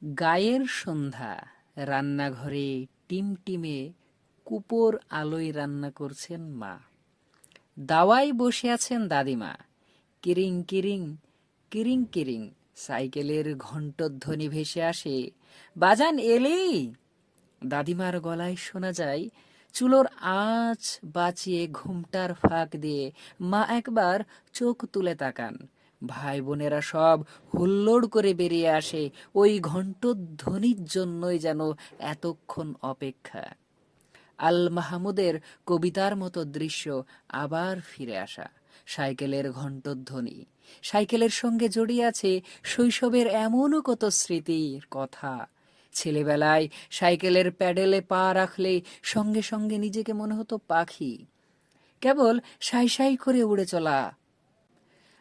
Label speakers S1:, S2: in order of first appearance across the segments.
S1: গায়ের সন্ধ্যা, রান্নাঘরে টিমটিমে কুপোর আলোয় রান্না করছেন মা। দাওয়ায় বসে আছেন দাদিমা। কিরিং কিরিং, কিরিং কিরিং সাইকেলের ঘণ্টধ্বনি ভেসে আসে। বাজান এলেই! দাদিমার গলায় শোনা যায়। চুলোর আঁচ বাঁচিয়ে ঘুমটার ফাঁক দিয়ে মা একবার চোখ তুলে তাকান। ভাই বোনেরা সব হুল্লোড় করে বেরিয়ে আসে। ওই ঘণ্টধ্বনির জন্যই যেন এতক্ষণ অপেক্ষা। আল মাহমুদের কবিতার মতো দৃশ্য আবার ফিরে আসা। সাইকেলের ঘণ্টধ্বনি, সাইকেলের সঙ্গে জড়িয়ে আছে শৈশবের এমনও কত স্মৃতির কথা। ছেলেবেলায় সাইকেলের প্যাডেলে পা রাখলে সঙ্গে সঙ্গে নিজেকে মনে হতো পাখি, কেবল সাই সাই করে উড়ে চলা।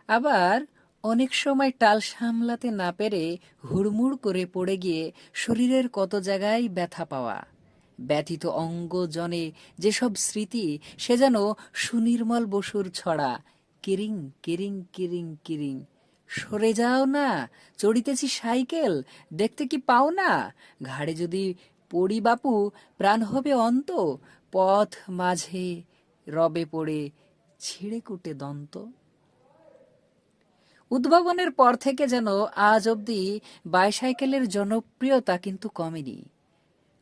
S1: আবার অনেক সময় টাল সামলাতে না পেরে হুড়মুড় করে পড়ে গিয়ে শরীরের কত জায়গায় ব্যথা পাওয়া। ব্যথিত অঙ্গ জনে যেসব স্মৃতি, সে যেন সুনির্মল বসুর ছড়া। কিরিং কিরিং কিরিং কিরিং, সরে যাও না, চড়িতেছি সাইকেল, দেখতে কি পাও না? ঘাড়ে যদি পড়ি বাপু, প্রাণ হবে অন্ত, পথ মাঝে রবে পড়ে ছিঁড়ে কুটে দন্ত। উদ্ভাবনের পর থেকে যেন আজ অবধি বাইসাইকেলের জনপ্রিয়তা কিন্তু কমেনি।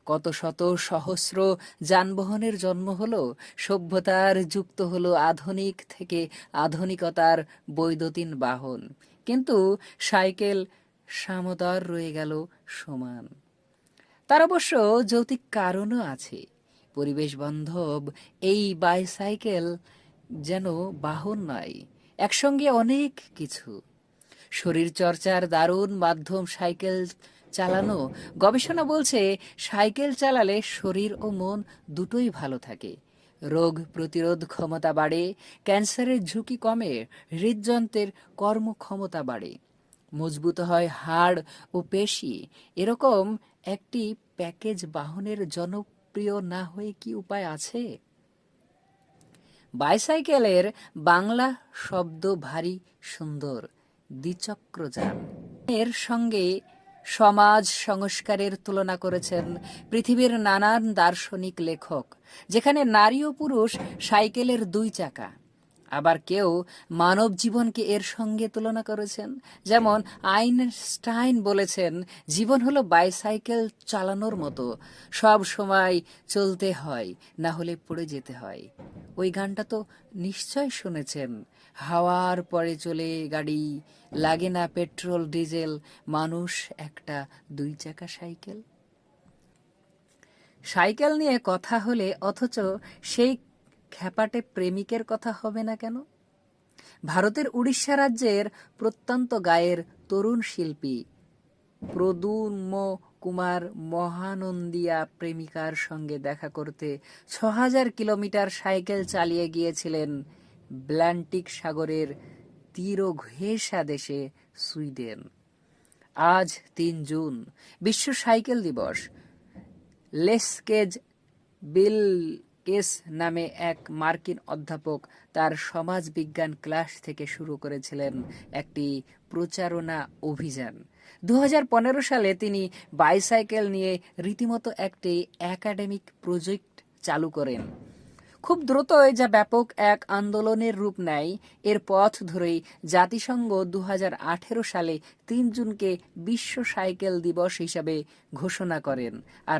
S1: কত শত সহস্র যানবাহনের জন্ম হলো, সভ্যতার যুক্ত হলো আধুনিক থেকে আধুনিকতার বৈদ্যুতিন বাহন, কিন্তু সাইকেল সামদার রয়ে গেল সমান। তার অবশ্য যৌক্তিক কারণও আছে। পরিবেশ বান্ধব এই বাইসাইকেল যেন বাহন নয়, একসঙ্গে অনেক কিছু। শরীর চর্চার দারুণ মাধ্যম সাইকেল চালানো। গবেষণা বলছে সাইকেল চালালে শরীর ও মন দুটোই ভালো থাকে। রোগ প্রতিরোধ ক্ষমতা বাড়ে, ক্যান্সারের ঝুঁকি কমে, হৃদযন্ত্রের কর্মক্ষমতা বাড়ে, মজবুত হয় হাড় ও পেশি। এরকম একটি প্যাকেজ বাহনের জনপ্রিয় না হয়ে কি উপায় আছে? বাইসাইকেলের বাংলা শব্দ ভারী সুন্দর, দ্বিচক্রযান। এর সঙ্গে সমাজ সংস্কারের তুলনা করেছেন পৃথিবীর নানান দার্শনিক লেখক, যেখানে নারী ও পুরুষ সাইকেলের দুই চাকা। আবার কেউ মানব জীবনকে এর সঙ্গে তুলনা করেছেন, যেমন আইনস্টাইন বলেছেন জীবন হলো বাইসাইকেল চালানোর মতো, সব সময় চলতে হয়, না হলে পড়ে যেতে হয়। ওই গানটা তো নিশ্চয় শুনেছেন। হাওয়ার পরে চলে গাড়ি, লাগে না পেট্রোল ডিজেল, মানুষ একটা দুই চাকা সাইকেল। সাইকেল নিয়ে কথা হলে অথচ সেই খ্যাপাটে প্রেমিকের কথা হবে না কেন? ভারতের উড়িষ্যা রাজ্যের প্রত্যন্ত গায়ের তরুণ শিল্পী প্রদ্যুম্ন কুমার মহানন্দিয়া প্রেমিকার সঙ্গে দেখা করতে ৬,০০০ কিলোমিটার সাইকেল চালিয়ে গিয়েছিলেন ব্যালটিক সাগরের তীরঘেঁষা দেশে সুইডেন। আজ ৩ জুন, বিশ্ব সাইকেল দিবস। লেস্কেজ বিলকেস নামে এক মার্কিন অধ্যাপক তার সমাজবিজ্ঞান ক্লাস থেকে শুরু করেছিলেন একটি প্রচারণা অভিযান। ২০১৫ সালে তিনি বাইসাইকেল নিয়ে রীতিমতো একটি একাডেমিক প্রজেক্ট চালু করেন। খুব দ্রুতই যা ব্যাপক এক আন্দোলনের রূপ নেয়। এর পথ ধরেই জাতিসংঘ ২০১৮ সালে ৩ জুনকে বিশ্ব সাইকেল দিবস হিসাবে ঘোষণা করেন। আর